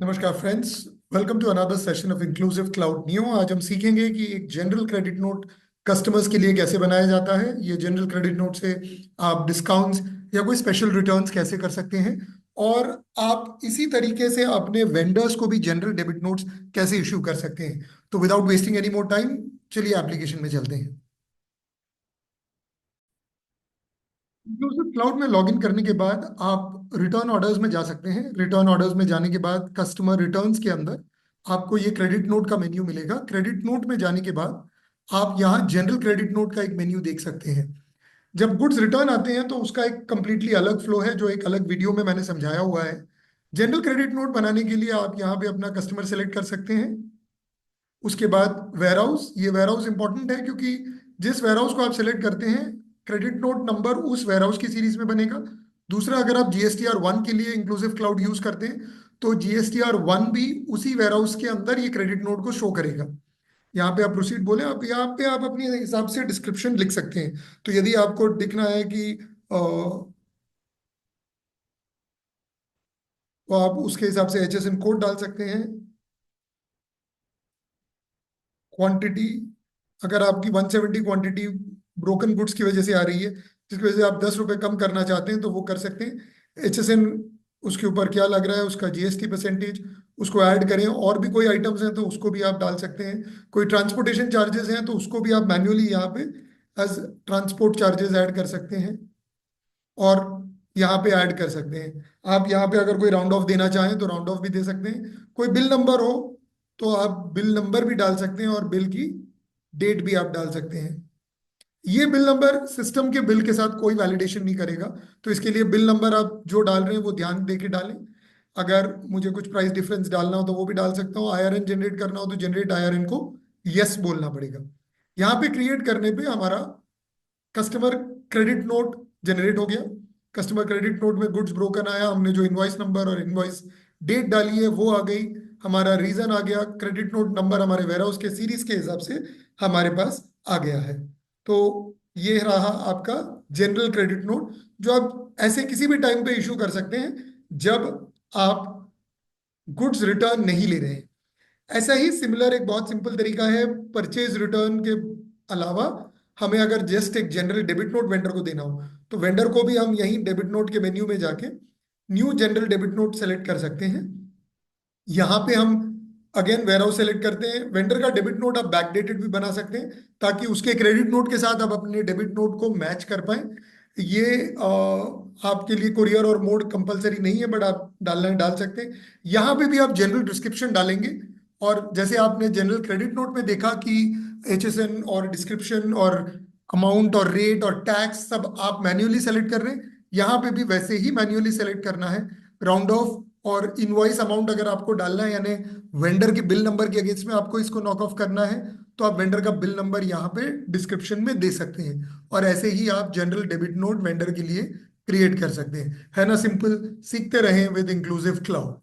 नमस्कार friends. Welcome to another session of inclusive cloud new. आज हम सीखेंगे कि एक जनरल क्रेडिट नोट कस्टमर्स के लिए कैसे बनाया जाता है। ये जनरल क्रेडिट नोट से आप डिस्काउंट्स या कोई स्पेशल रिटर्न्स कैसे कर सकते हैं, और आप इसी तरीके से अपने वेंडर्स को भी जनरल डेबिट नोट्स कैसे इश्यू कर सकते हैं। तो without wasting any more time, चलिए एप्लीकेशन में चलते हैं। इंक्लूसिव क्लाउड में लॉगिन करने के बाद आप रिटर्न ऑर्डर्स में जा सकते हैं। रिटर्न ऑर्डर्स में जाने के बाद कस्टमर रिटर्न्स के अंदर आपको ये क्रेडिट नोट का मेन्यू मिलेगा। क्रेडिट नोट में जाने के बाद आप यहाँ जनरल क्रेडिट नोट का एक मेन्यू देख सकते हैं। जब गुड्स रिटर्न आते हैं तो उसका एक कंप्लीटली अलग फ्लो है, जो एक अलग वीडियो में मैंने समझाया हुआ है। जनरल क्रेडिट नोट बनाने के लिए आप यहाँ पे अपना कस्टमर सेलेक्ट कर सकते हैं। उसके बाद वेयर हाउस, ये वेयर हाउस इंपॉर्टेंट है क्योंकि जिस वेयर हाउस को आप सेलेक्ट करते हैं, क्रेडिट नोट नंबर उस वेयर हाउस की सीरीज में बनेगा। दूसरा, अगर आप GSTR 1 के लिए इंक्लूसिव क्लाउड यूज करते हैं तो GSTR 1 भी उसी वेयर हाउस के अंदर ये क्रेडिट नोट को शो करेगा। यहाँ पे आप प्रोसीड बोले, आप यहाँ पे आप अपने हिसाब से डिस्क्रिप्शन लिख सकते हैं। तो यदि आपको दिखना है कि तो आप उसके हिसाब से HSN कोड डाल सकते हैं। क्वांटिटी, अगर आपकी 170 क्वांटिटी ब्रोकन गुड्स की वजह से आ रही है, जिसकी वजह से आप 10 रुपए कम करना चाहते हैं, तो वो कर सकते हैं। HSN, उसके ऊपर क्या लग रहा है, उसका GST परसेंटेज, उसको ऐड करें। और भी कोई आइटम्स हैं तो उसको भी आप डाल सकते हैं। कोई ट्रांसपोर्टेशन चार्जेस हैं तो उसको भी आप मैन्युअली यहाँ पे एज ट्रांसपोर्ट चार्जेस ऐड कर सकते हैं, और यहाँ पे ऐड कर सकते हैं। आप यहाँ पे अगर कोई राउंड ऑफ देना चाहें तो राउंड ऑफ भी दे सकते हैं। कोई बिल नंबर हो तो आप बिल नंबर भी डाल सकते हैं, और बिल की डेट भी आप डाल सकते हैं। ये बिल नंबर सिस्टम के बिल के साथ कोई वैलिडेशन नहीं करेगा, तो इसके लिए बिल नंबर आप जो डाल रहे हैं वो ध्यान दे के डालें। अगर मुझे कुछ प्राइस डिफरेंस डालना हो तो वो भी डाल सकता हूँ। IRN जनरेट करना हो तो जनरेट IRN को यस बोलना पड़ेगा। यहाँ पे क्रिएट करने पे हमारा कस्टमर क्रेडिट नोट जनरेट हो गया। कस्टमर क्रेडिट नोट में गुड्स ब्रोकन आया, हमने जो इनवॉइस नंबर और इनवॉइस डेट डाली है वो आ गई। हमारा रीजन आ गया, क्रेडिट नोट नंबर हमारे वेयरहाउस के सीरीज के हिसाब से हमारे पास आ गया है। तो ये रहा आपका जनरल क्रेडिट नोट, जो आप ऐसे किसी भी टाइम पे इशू कर सकते हैं जब आप गुड्स रिटर्न नहीं ले रहे हैं। ऐसा ही सिमिलर एक बहुत सिंपल तरीका है परचेज रिटर्न के अलावा। हमें अगर जस्ट एक जनरल डेबिट नोट वेंडर को देना हो तो वेंडर को भी हम यहीं डेबिट नोट के मेन्यू में जाके new general debit note select कर सकते हैं। यहाँ पे हम अगेन वेयर हाउस सेलेक्ट करते हैं। वेंडर का डेबिट नोट आप बैकडेटेड भी बना सकते हैं ताकि उसके क्रेडिट नोट के साथ आप अपने डेबिट नोट को मैच कर पाए। ये आपके लिए कुरियर और मोड कंपलसरी नहीं है, बट आप डालना है डाल सकते हैं। यहाँ पे भी आप जनरल डिस्क्रिप्शन डालेंगे, और जैसे आपने जनरल क्रेडिट नोट में देखा कि HSN और डिस्क्रिप्शन और अमाउंट और रेट और टैक्स सब आप मैन्युअली सेलेक्ट कर रहे हैं, यहाँ पे भी वैसे ही मैन्युअली सेलेक्ट करना है। राउंड ऑफ और इनवॉइस अमाउंट अगर आपको डालना है, यानी वेंडर के बिल नंबर के अगेंस्ट में आपको इसको नॉक ऑफ करना है, तो आप वेंडर का बिल नंबर यहाँ पे डिस्क्रिप्शन में दे सकते हैं। और ऐसे ही आप जनरल डेबिट नोट वेंडर के लिए क्रिएट कर सकते हैं। है ना सिंपल। सीखते रहें विद इंक्लूसिव क्लाउड।